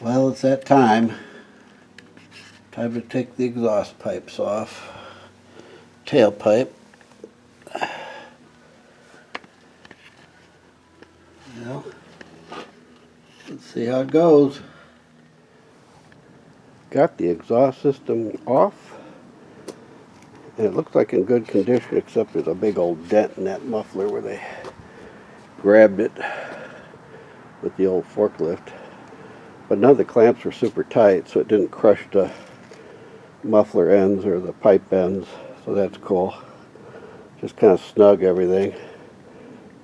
Well, it's that time. Time to take the exhaust pipes off. Tailpipe. Well, let's see how it goes. Got the exhaust system off. And it looks like in good condition, except there's a big old dent in that muffler where they grabbed it with the old forklift. But none of the clamps were super tight, so it didn't crush the muffler ends or the pipe ends, so that's cool. Just kind of snug everything.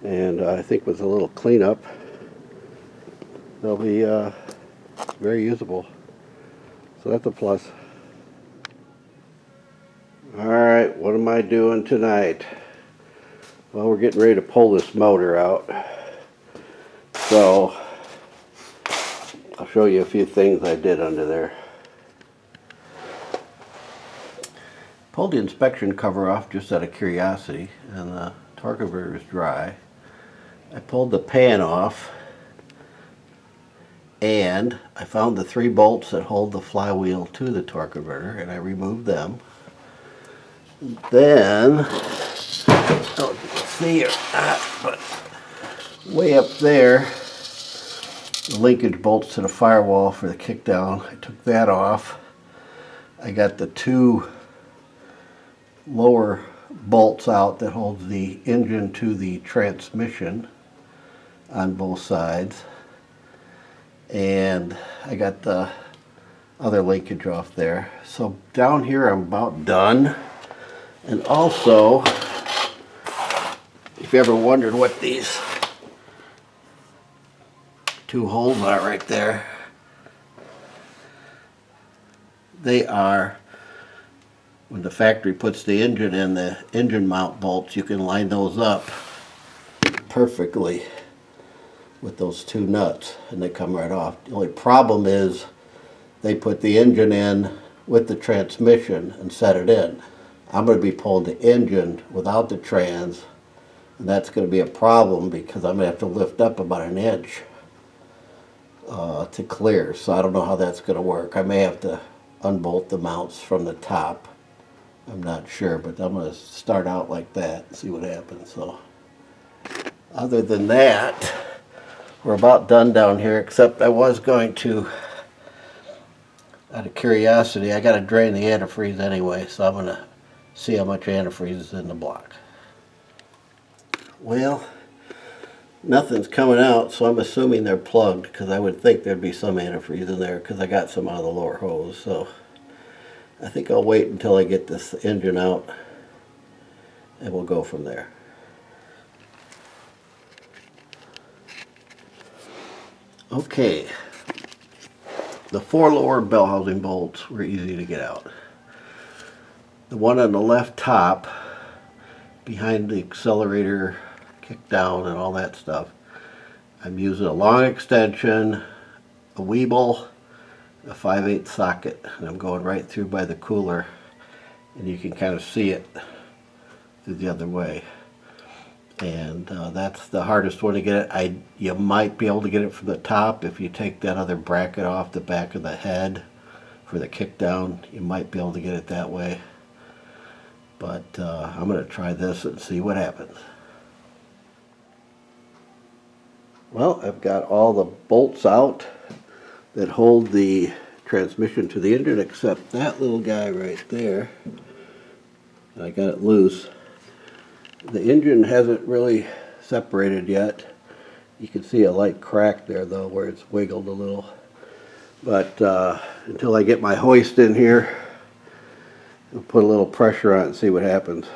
And I think with a little cleanup, they'll be very usable. So that's a plus. Alright, what am I doing tonight? Well, we're getting ready to pull this motor out. So, I'll show you a few things I did under there. Pulled the inspection cover off just out of curiosity, and the torque converter is dry. I pulled the pan off, and I found the 3 bolts that hold the flywheel to the torque converter, and I removed them. Then, I don't know if you can see or not, but way up there, the linkage bolts to the firewall for the kickdown, I took that off. I got the 2 lower bolts out that holds the engine to the transmission on both sides. And I got the other linkage off there. So down here I'm about done. And also, if you ever wondered what these 2 holes are right there, they are, when the factory puts the engine in, the engine mount bolts, you can line those up perfectly with those 2 nuts, and they come right off. The only problem is they put the engine in with the transmission and set it in. I'm going to be pulling the engine without the trans, and that's going to be a problem because I'm going to have to lift up about 1 inch to clear. So I don't know how that's going to work. I may have to unbolt the mounts from the top. I'm not sure, but I'm going to start out like that and see what happens. So other than that, we're about done down here, except I was going to, out of curiosity, I got to drain the antifreeze anyway, so I'm going to see how much antifreeze is in the block. Well, nothing's coming out, so I'm assuming they're plugged, because I would think there'd be some antifreeze in there, because I got some out of the lower hose. So I think I'll wait until I get this engine out, and we'll go from there. Okay, the 4 lower bell housing bolts were easy to get out. The one on the left top, behind the accelerator, kick down and all that stuff, I'm using a long extension, a Weeble, a 5/8 socket, and I'm going right through by the cooler, and you can kind of see it through the other way. And that's the hardest one to get it. You might be able to get it from the top if you take that other bracket off the back of the head for the kick down. You might be able to get it that way. But I'm going to try this and see what happens. Well, I've got all the bolts out that hold the transmission to the engine, except that little guy right there. I got it loose. The engine hasn't really separated yet. You can see a light crack there though, where it's wiggled a little. But until I get my hoist in here, I'll put a little pressure on it and see what happens.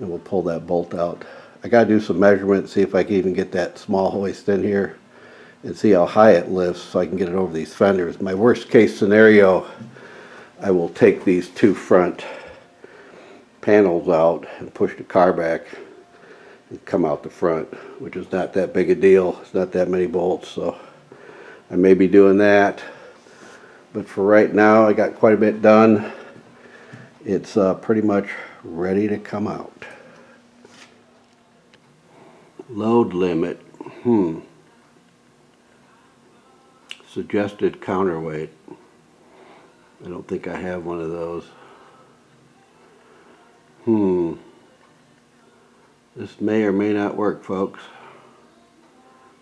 And we'll pull that bolt out. I got to do some measurements, see if I can even get that small hoist in here and see how high it lifts so I can get it over these fenders. My worst case scenario, I will take these 2 front panels out and push the car back and come out the front, which is not that big a deal. It's not that many bolts, so I may be doing that. But for right now, I got quite a bit done. It's pretty much ready to come out. Load limit. suggested counterweight. I don't think I have one of those. This may or may not work, folks.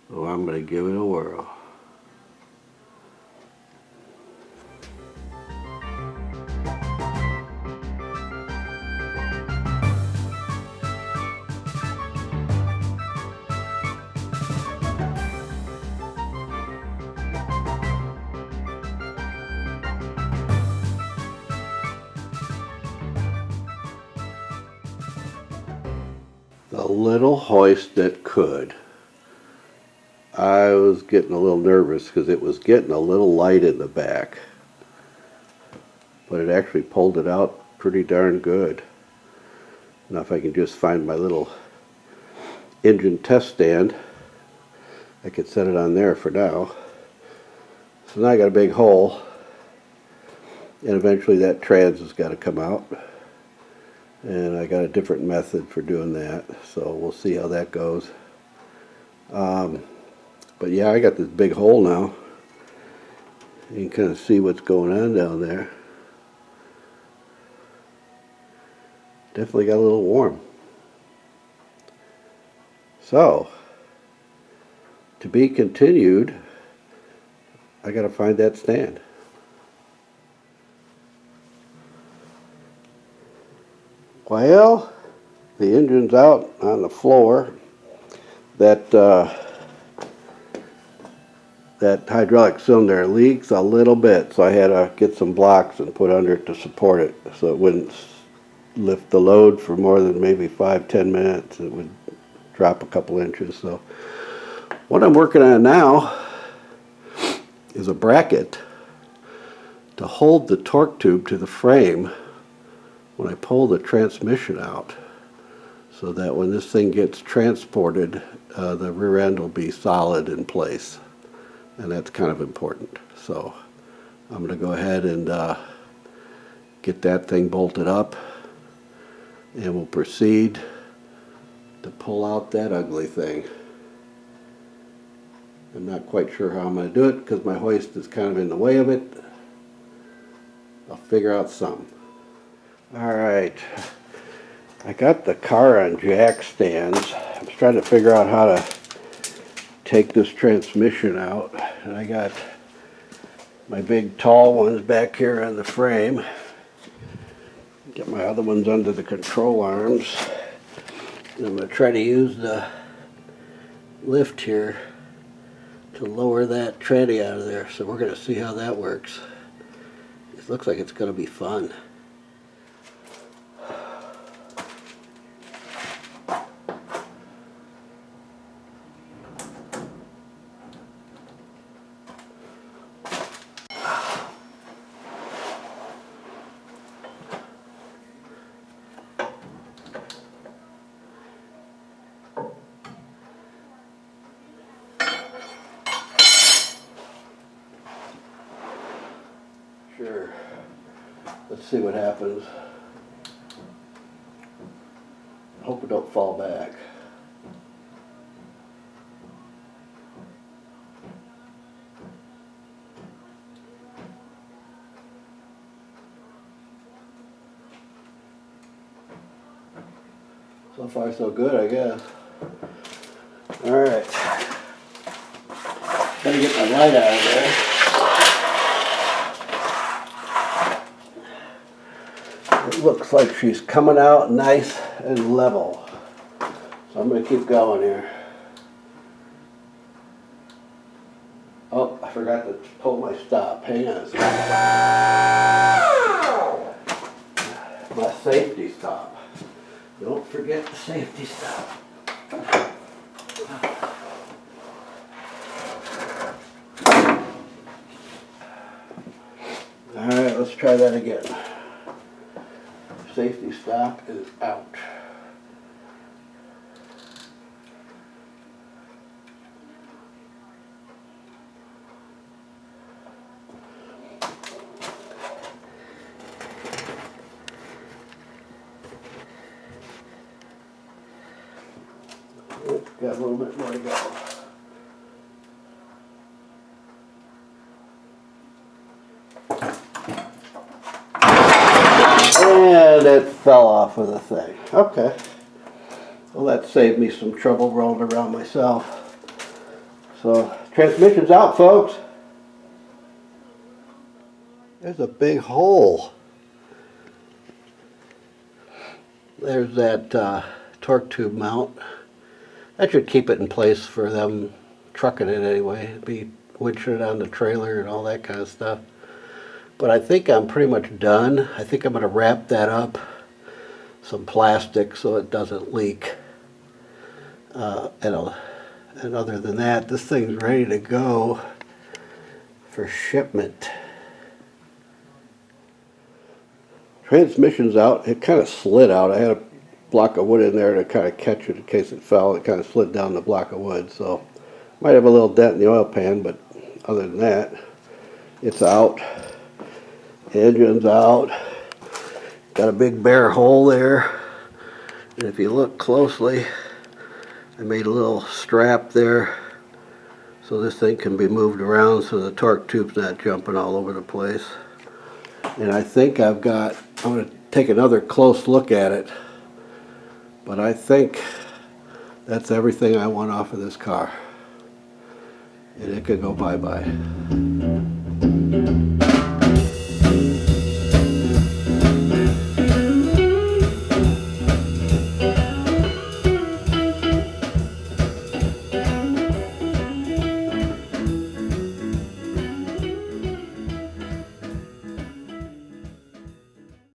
So I'm going to give it a whirl. The little hoist that could. I was getting a little nervous because it was getting a little light in the back. But it actually pulled it out pretty darn good. Now if I can just find my little engine test stand, I could set it on there for now. So now I got a big hole, and eventually that trans has got to come out. And I got a different method for doing that, so we'll see how that goes. But yeah, I got this big hole now. You can kind of see what's going on down there. Definitely got a little warm. So, to be continued, I got to find that stand. Well, the engine's out on the floor. That hydraulic cylinder leaks a little bit, so I had to get some blocks and put under it to support it so it wouldn't lift the load for more than maybe 5-10 minutes. It would drop a couple inches. So what I'm working on now is a bracket to hold the torque tube to the frame when I pull the transmission out, so that when this thing gets transported, the rear end will be solid in place. And that's kind of important. So I'm going to go ahead and get that thing bolted up, and we'll proceed to pull out that ugly thing. I'm not quite sure how I'm going to do it because my hoist is kind of in the way of it. I'll figure out something. Alright, I got the car on jack stands. I'm trying to figure out how to take this transmission out, and I got my big tall ones back here on the frame. Get my other ones under the control arms. And I'm going to try to use the lift here to lower that tranny out of there. So we're going to see how that works. It looks like it's going to be fun. Sure. Let's see what happens. I hope it don't fall back. So far so good, I guess. Alright. Gotta get my light out of there. It looks like she's coming out nice and level. So I'm going to keep going here. Oh, I forgot to pull my stop. Hang on a second. My safety stop. Don't forget the safety stop. Alright, let's try that again. Safety stop is out. Got a little bit more to go. fell off of the thing. Okay. Well, that saved me some trouble rolling around myself. So, transmission's out, folks. There's a big hole. There's that torque tube mount. That should keep it in place for them trucking it anyway. It'd be winching it on the trailer and all that kind of stuff. But I think I'm pretty much done. I think I'm going to wrap that up, some plastic so it doesn't leak. And other than that, this thing's ready to go for shipment. Transmission's out. It kind of slid out. I had a block of wood in there to kind of catch it in case it fell. It kind of slid down the block of wood. So might have a little dent in the oil pan, but other than that, it's out. Engine's out. Got a big bare hole there. And if you look closely, I made a little strap there so this thing can be moved around so the torque tube's not jumping all over the place. And I think I'm going to take another close look at it, but I think that's everything I want off of this car. And it could go bye-bye.